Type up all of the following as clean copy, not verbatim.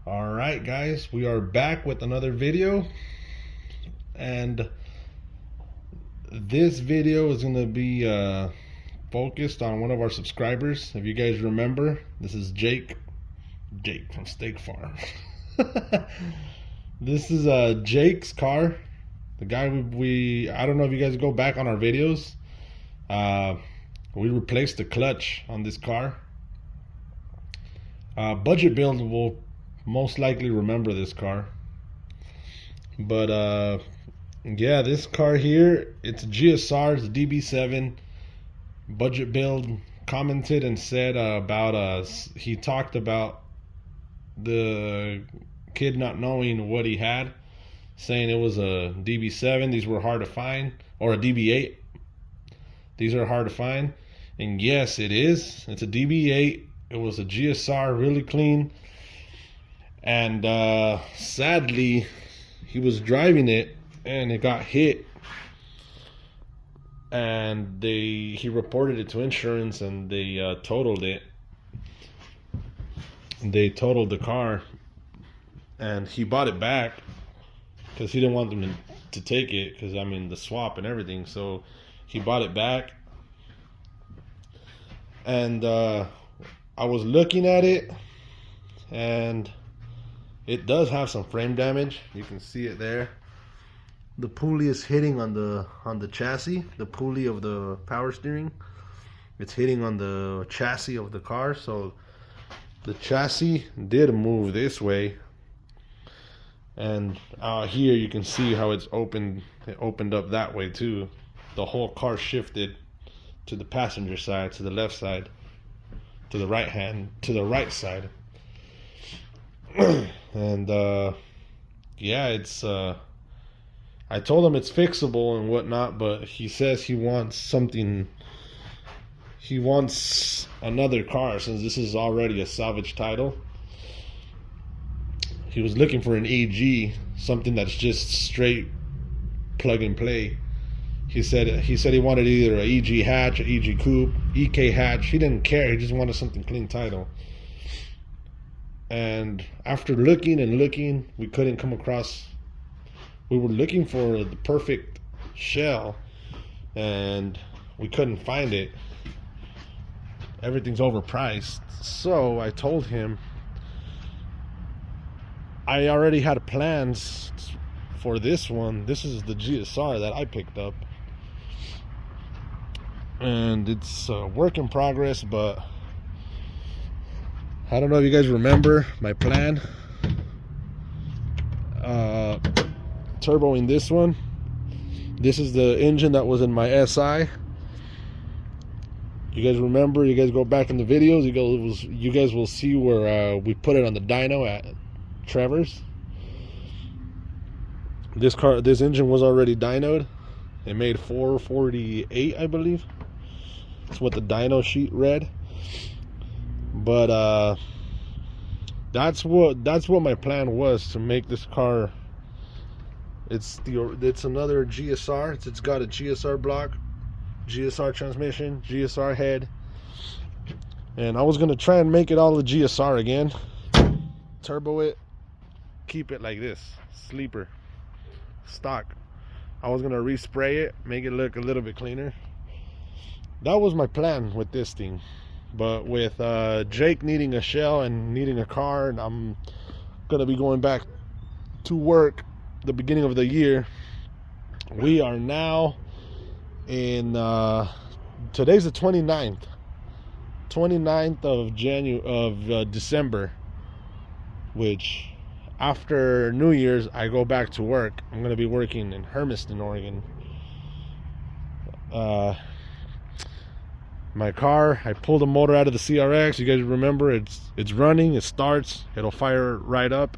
All right, guys, we are back with another video, and this video is going to be focused on one of our subscribers. If you guys remember, this is Jake from Steak Farm. This is Jake's car. The guy we I don't know if you guys go back on our videos. We replaced the clutch on this car. Budget build will most likely remember this car, but yeah, this car here, it's a GSR, it's a DB7 budget build. Commented and said about us, he talked about the kid not knowing what he had, saying it was a DB7. These were hard to find, or a DB8. These are hard to find, and yes, it is. It's a DB8. It was a GSR, really clean. And sadly, he was driving it and it got hit, and he reported it to insurance, and they totaled it. They totaled the car, and he bought it back because he didn't want them to take it, because I mean the swap and everything. So he bought it back, and I was looking at it, and it does have some frame damage. You can see it there. The pulley is hitting on the chassis. The pulley of the power steering, it's hitting on the chassis of the car. So the chassis did move this way, and here you can see how it's opened. It opened up that way too. The whole car shifted to the passenger side, to the left side, to the right side. And yeah, it's I told him it's fixable and whatnot, but he says he wants something. He wants another car, since this is already a salvage title. He was looking for an EG, something that's just straight plug and play. He said he wanted either a EG hatch, or EG coupe, EK hatch. He didn't care. He just wanted something clean title. And after looking and looking, we couldn't come across. We were looking for the perfect shell, and we couldn't find it. Everything's overpriced. So I told him I already had plans for this one. This is the GSR that I picked up, and it's a work in progress, but I don't know if you guys remember my plan. Turboing this one. This is the engine that was in my SI. You guys remember? You guys go back in the videos. You guys will see where we put it on the dyno at Trevor's. This engine was already dynoed. It made 448, I believe. That's what the dyno sheet read. But that's what my plan was, to make this car. It's another GSR. It's got a GSR block, GSR transmission, GSR head, and I was gonna try and make it all a GSR again. Turbo it, keep it like this, sleeper, stock. I was gonna respray it, make it look a little bit cleaner. That was my plan with this thing. But with Jake needing a shell and needing a car, and I'm gonna be going back to work the beginning of the year. We are now in today's the 29th of December, which after New Year's I go back to work. I'm gonna be working in Hermiston, Oregon. My car, I pulled the motor out of the CRX. You guys remember, it's running, it starts, it'll fire right up.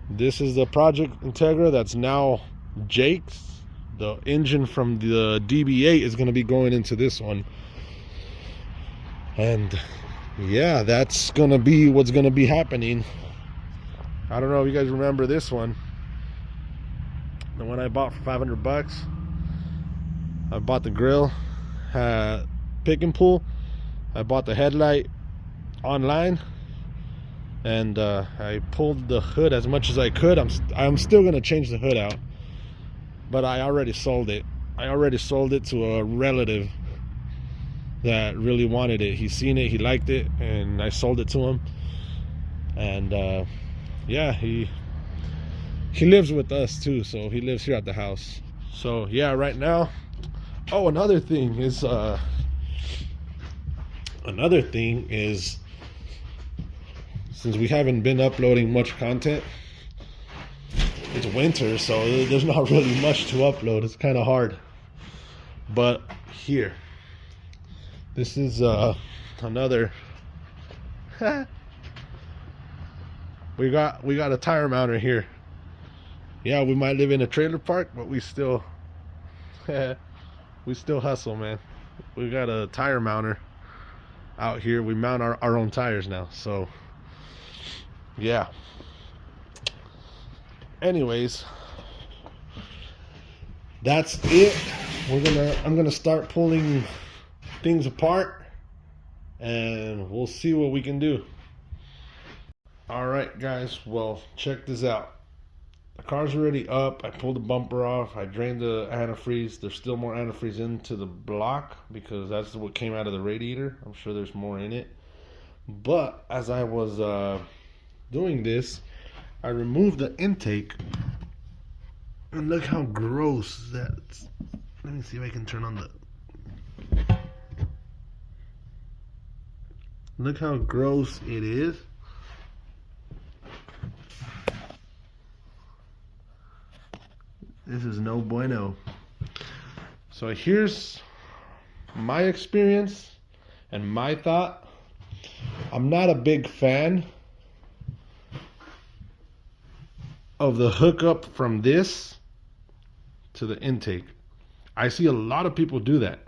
This is the Project Integra that's now Jake's. The engine from the DB8 is going to be going into this one. And yeah, that's going to be what's going to be happening. I don't know if you guys remember this one. The one I bought for $500. I bought the grill, pick and pull. I bought the headlight online. and I pulled the hood as much as I could. I'm still gonna change the hood out, but I already sold it. I already sold it to a relative that really wanted it. He's seen it, he liked it, and I sold it to him. And yeah, he lives with us too, so he lives here at the house. So yeah, right now. Oh, another thing is since we haven't been uploading much content, it's winter, so there's not really much to upload. It's kind of hard. But here, this is another we got a tire mounter here. Yeah, we might live in a trailer park, but we still hustle, man. We got a tire mounter out here. We mount our own tires now. So yeah, anyways, that's it. I'm gonna start pulling things apart, and we'll see what we can do. All right, guys, well, check this out. The car's already up. I pulled the bumper off. I drained the antifreeze. There's still more antifreeze into the block because that's what came out of the radiator. I'm sure there's more in it. But as I was doing this, I removed the intake, and look how gross that's. Let me see if I can turn on the. Look how gross it is. This is no bueno. So here's my experience and my thought. I'm not a big fan of the hookup from this to the intake. I see a lot of people do that.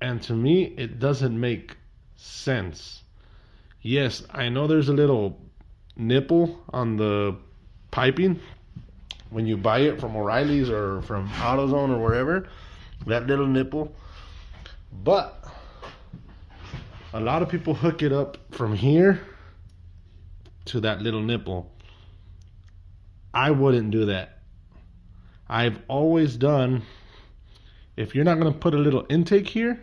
And to me, it doesn't make sense. Yes, I know there's a little nipple on the piping when you buy it from O'Reilly's or from AutoZone or wherever, that little nipple. But a lot of people hook it up from here to that little nipple. I wouldn't do that. I've always done, if you're not going to put a little intake here,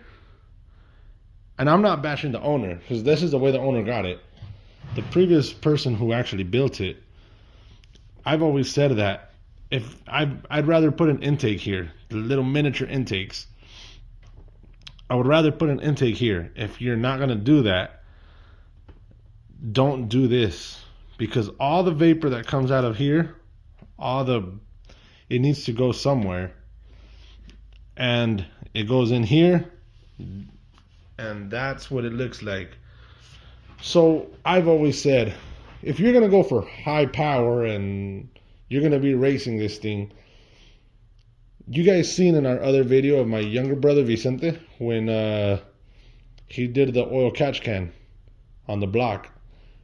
and I'm not bashing the owner because this is the way the owner got it. The previous person who actually built it, I've always said that if I'd rather put an intake here, the little miniature intakes. I would rather put an intake here. If you're not going to do that, don't do this, because all the vapor that comes out of here, it needs to go somewhere, and it goes in here, and that's what it looks like. So I've always said, if you're going to go for high power and you're going to be racing this thing, you guys seen in our other video of my younger brother Vicente when he did the oil catch can on the block,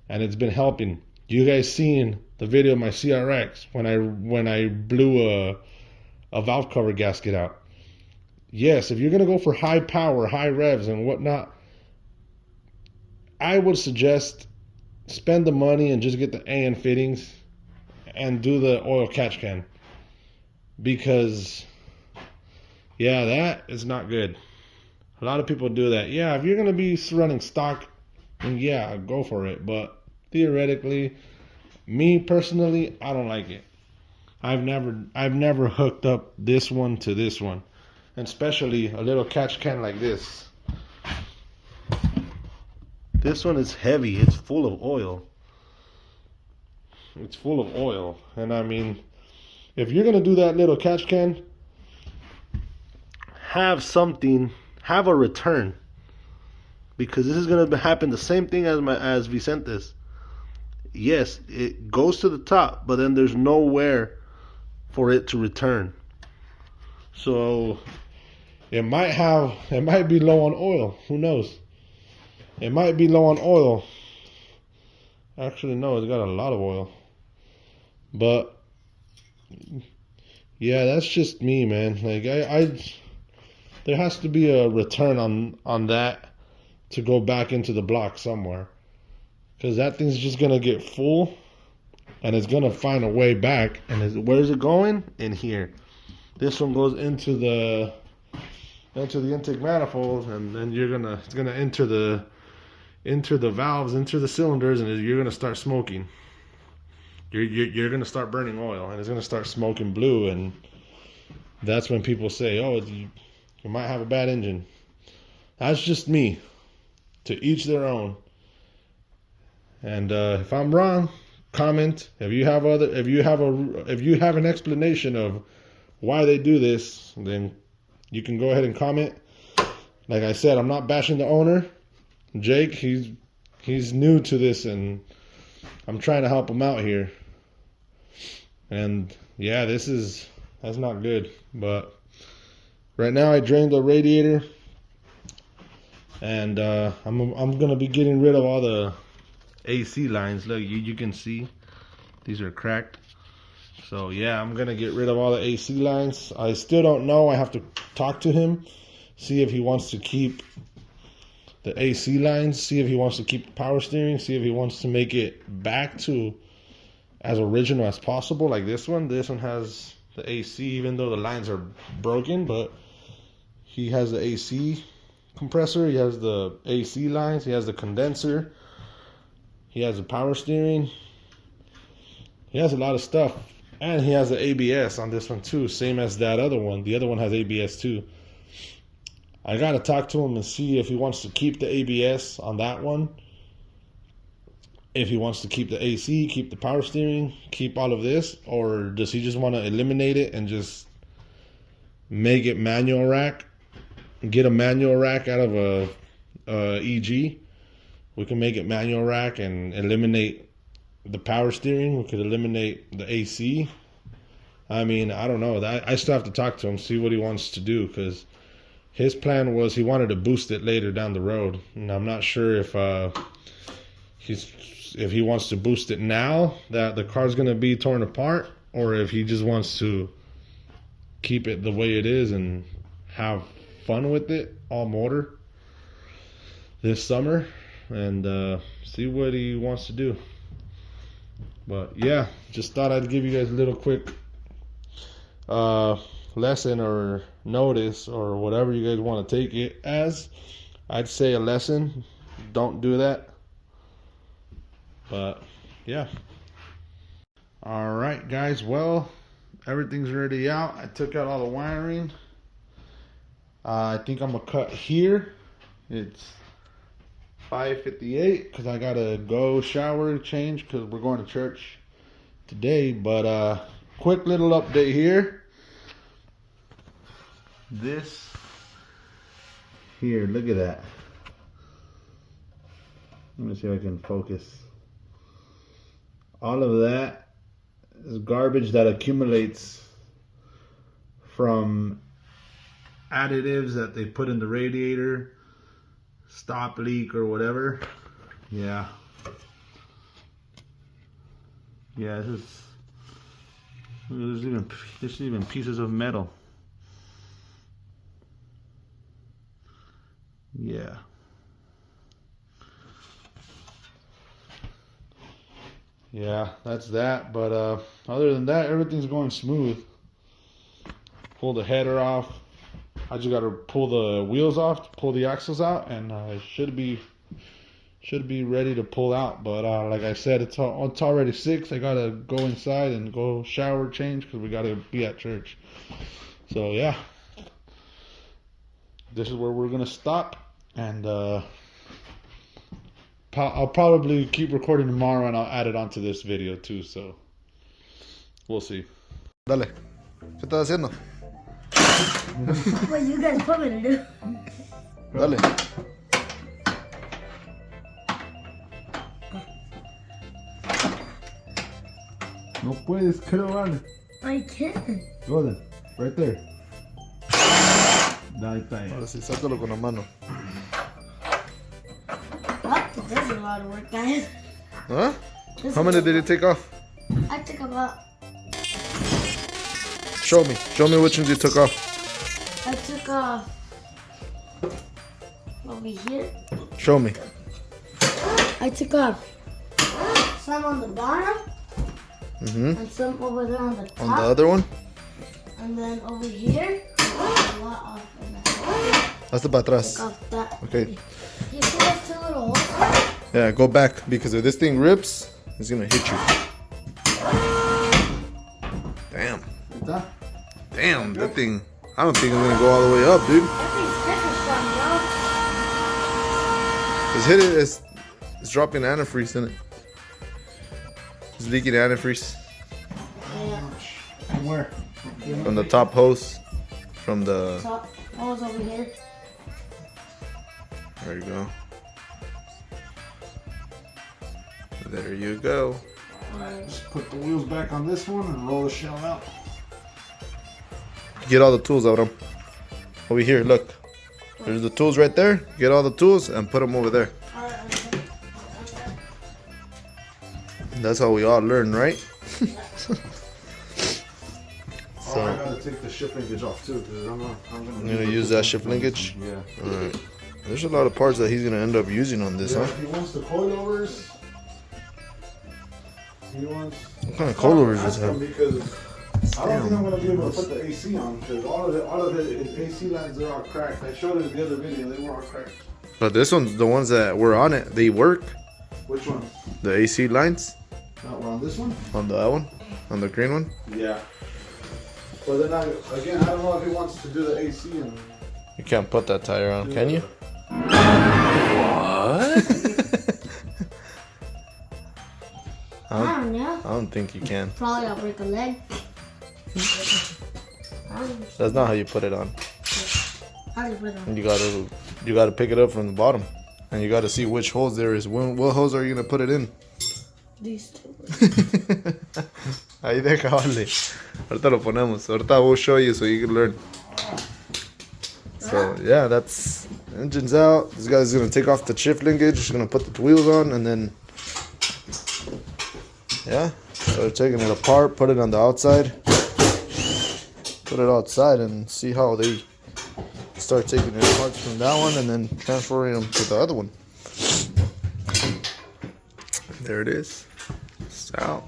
and it's been helping. You guys seen the video of my CRX when I blew a valve cover gasket out. Yes, if you're going to go for high power, high revs and whatnot, I would suggest spend the money and just get the AN fittings and do the oil catch can, because yeah, that is not good. A lot of people do that. Yeah, if you're going to be running stock, then yeah, go for it. But theoretically, me personally, I don't like it. I've never hooked up this one to this one, and especially a little catch can like this. This one is heavy. It's full of oil. And I mean, if you're going to do that little catch can, have a return. Because this is going to happen the same thing as Vicente's. Yes, it goes to the top, but then there's nowhere for it to return. So it might be low on oil. Who knows? It might be low on oil. Actually, no, it's got a lot of oil. But yeah, that's just me, man. Like I there has to be a return on that to go back into the block somewhere. Because that thing's just going to get full and it's going to find a way back. And where's it going? In here. This one goes into the intake manifold, and then it's gonna enter the valves, into the cylinders, and you're gonna start smoking. You're gonna start burning oil, and it's gonna start smoking blue, and that's when people say, "Oh, you might have a bad engine." That's just me. To each their own. And if I'm wrong, comment. If you have an explanation of why they do this, then you can go ahead and comment. Like I said, I'm not bashing the owner, Jake. He's new to this, and I'm trying to help him out here. And yeah, that's not good. But right now, I drained the radiator, and I'm gonna be getting rid of all the AC lines. Look, you can see these are cracked. So yeah, I'm gonna get rid of all the AC lines. I still don't know. I have to talk to him, see if he wants to keep the AC lines, see if he wants to keep the power steering, see if he wants to make it back to as original as possible. Like this one has the AC, even though the lines are broken, but he has the AC compressor, he has the AC lines, he has the condenser, he has the power steering, he has a lot of stuff. And he has the ABS on this one too, same as that other one. The other one has ABS too. I gotta talk to him and see if he wants to keep the ABS on that one. If he wants to keep the AC, keep the power steering, keep all of this, or does he just want to eliminate it and just make it manual rack? Get a manual rack out of a EG. We can make it manual rack and eliminate the power steering. We could eliminate the AC. I mean, I don't know. I still have to talk to him, see what he wants to do, because his plan was he wanted to boost it later down the road, and I'm not sure if he wants to boost it now that the car's going to be torn apart, or if he just wants to keep it the way it is and have fun with it, all motor, this summer, and see what he wants to do. But yeah, just thought I'd give you guys a little quick lesson or notice or whatever you guys want to take it as. I'd say a lesson. Don't do that. But yeah. Alright guys, well, everything's already out. I took out all the wiring. I think I'm going to cut here. It's 5:58 because I gotta go shower, change, because we're going to church today. But quick little update here. This here, look at that. Let me see if I can focus. All of that is garbage that accumulates from additives that they put in the radiator, stop leak or whatever. Yeah, there's even pieces of metal. Yeah, that's that. But other than that, everything's going smooth. Pull the header off. I just got to pull the wheels off, pull the axles out, and it should be ready to pull out. But like I said, it's already 6. I gotta go inside and go shower, change, because we gotta be at church. So yeah, this is where we're gonna stop, and I'll probably keep recording tomorrow, and I'll add it onto this video too. So we'll see. Dale, ¿qué estás haciendo? What you guys put me to do? Dale. No puedes, creo, vale. I can't. Go then, right there. Ahí está. Ahora sí, sácalo con la mano. What? This is a lot of work, guys. Huh? How many did you take off? I took about. Show me which ones you took off. I took off over here. Show me. I took off some on the bottom Mm-hmm. and some over there on the top. On the other one? And then over here, a lot off of that. That's the para atrás. Took off that. Okay. You see those two little holes? Yeah, go back because if this thing rips, it's gonna hit you. Damn. Damn, that thing. I don't think it's gonna go all the way up, dude. That thing's Just different, hit it. It's dropping antifreeze in it. It's leaking antifreeze bro. Yeah. From where? from the top hose. From the. Top holes over here. There you go. There you go. Just put the wheels back on this one and roll the shell out. Get all the tools, Avram. Over here, look. There's the tools right there. Get all the tools and put them over there. That's how we all learn, right? So I gotta take the shift linkage off too, because I'm You're gonna use that shift linkage? Yeah. Alright. There's a lot of parts that he's gonna end up using on this, Yeah, huh? he wants the coilovers. He wants. What kind of coilovers does Ask it him have? because I don't think I'm gonna be able to put the AC on because all of it is AC lines are all cracked. I showed it in the other video; they were all cracked. But this one's the ones that were on it. They work. Which one? The AC lines Not we're on this one. on that one, on the green one. Yeah. But then again, I don't know if he wants to do the AC and. You can't put that tire on, can you? What? I don't know. I don't think you can. Probably I'll break a leg. That's not how you put it on. How do you put it on? And you gotta pick it up from the bottom, and you gotta see which holes there is. What holes are you gonna put it in? These two. Ahí deja, vale. Ahorita lo ponemos. Ahorita we'll show you so you can learn. So yeah, that's engine's out. This guy's gonna take off the shift linkage. He's gonna put the wheels on, and then yeah, start taking it apart. Put it on the outside. Put it outside and see how they start taking the parts from that one and then transferring them to the other one. There it is. It's out.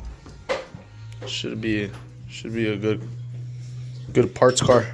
Should be a good parts car.